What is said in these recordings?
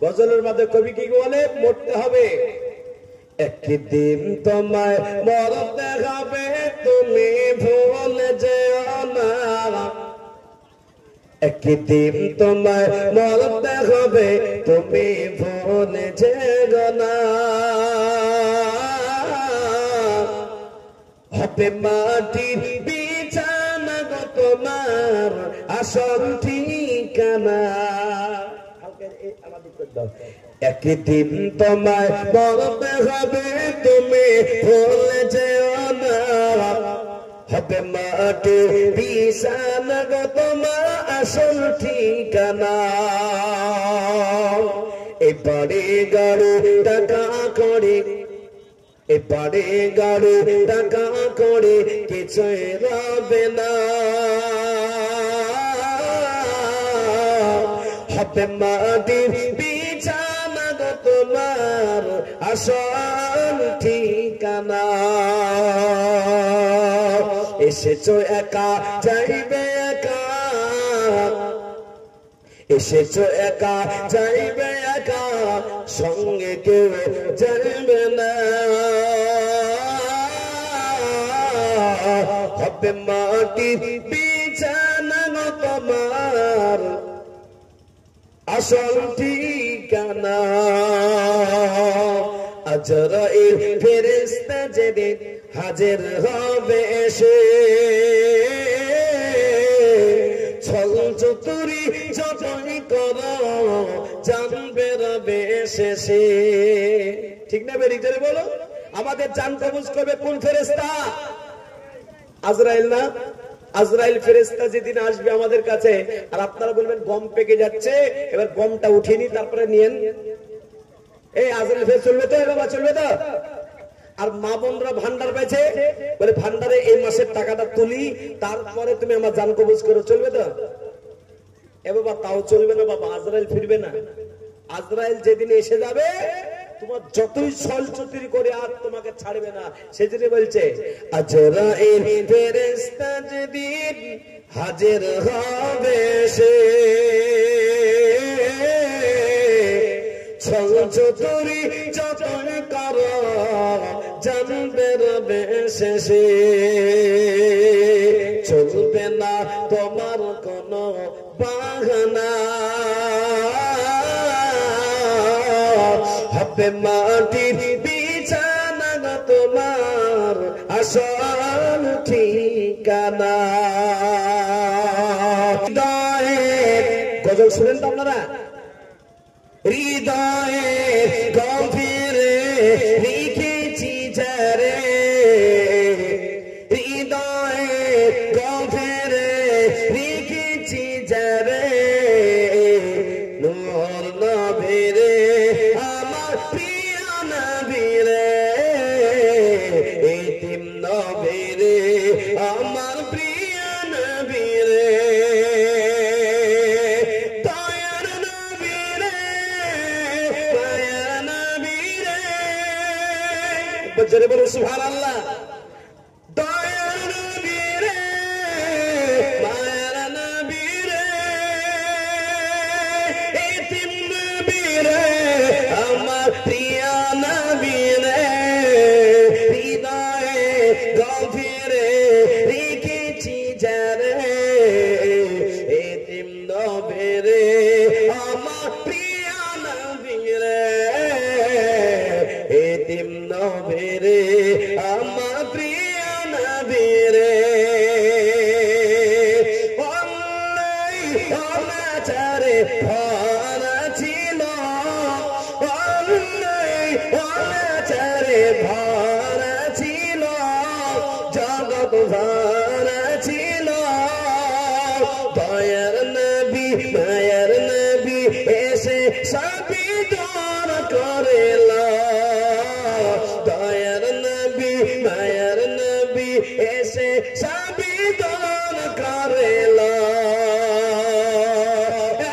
গজলের মধ্যে কবি কি বলে? মরতে হবে, একদিন তোমায় মরতে হবে, তুমি ভুলে যেও না। একদিন তোমায় মরতে হবে, তুমি ভুলে যেও না। হবে মাটির বিছানা গো তোমার আসল ঠিকানা। একদিন তোমায় মরতে হবে, তুমি ভুলে যেও না। হবে মাটির বিছানা গো তোমার আসল ঠিকানা। এবারে গাড়ি টাকা করে, এবারে গাড়ি টাকা করে কিছুই রবে না। হবে মাটির বিছানা গো তোমার আসল ঠিকানা। এসেছো একা যাইবে একা, এসেছো একা যাইবে একা, সঙ্গে কেউ যাইবে না। হবে মাটির বিছানা গো তোমার আসল ঠিকানা। আজরাইল ফেরেশতা যেদিন হাজির হবে এসে, ছল চতুরি যতই করো জানবে রবে শেষে। ঠিক না বেরিক জোরে বলো? আমাদের জান কবজ করবে কোন ফেরেশতা? আজরাইল না? আজরাইল ফেরেশতা যেদিন আসবে আমাদের কাছে, আর আপনারা বলবেন গম পেকে যাচ্ছে, এবার গমটা উঠিয়ে নি তারপরে নিয়েন। এই আজরাইল ফেরেশতা চলবে তো? বাবা চলবে তো? আর মা বোনরা ভান্ডার পেয়েছে, বলে ভান্ডারে এই মাসের টাকাটা তুলি, তারপরে তুমি আমার জান কবজ করো, চলবে তো? এ বাবা তাও চলবে না বাবা, আজরাইল ফিরবে না। আজরাইল যেদিন এসে যাবে, তোমার যতই ছল চতুরি করে আর তোমাকে ছাড়বে না। সেদিন বলছে আজরাইল ফেরেশতা যেদিন হাজির হবে সে, ছল চতুরি যতই করো জানবে রবে শেষে। চলবে না তোমার কোনো বাহানা, হবে মাটির বিছানা গো তোমার আসল ঠিকানা। গজল শুনেন তো আপনারা? হৃদয়ের গভীরে রেখেছি যারে, হৃদয়ের গভীরে রেখেছি যারে, নূর নবীরে আমার প্রিয় নবীরে, এতিম নবীরে আমার প্রিয় নবীরে, দয়ার নবীরে, দয়ার নবীরে। জোরে বলো সুবহানাল্লাহ। দয়ার নবীরে, মায়ার নবীরে, এতিম নবীরে আমার প্রিয় নবীরে, হৃদয়ে গভীরে রেখেছি যারে, এতিম নবীরে আমার প্রিয় নবীরে, এতিম নবীরে আমার প্রিয় নবীরে। অনাচারে ভরা ছিল, অনাচারে ভরা ছিল, জগৎ ভরা ছিল, দয়ার নবী মায়ার নবী এসে সবই দূর করিল, দয়ার নবী মায়ার নবী এসে সবই দূর করিল।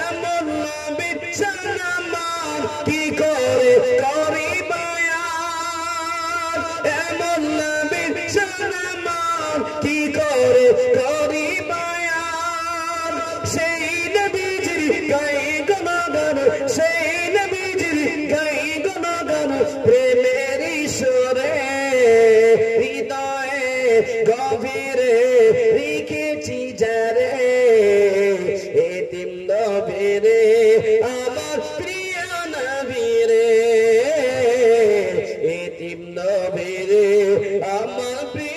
এমন নবীর সম্মান কি করে করি বয়ান, এমন নবীর সম্মান কি করে করি বয়ান, সেই নবীজির গায়ে গুণগান, সেই নবী নবীরে রেখেছি যারে এতিম নবীরে আমার প্রিয় নবীরে এতিম নবীরে আমার প্রিয়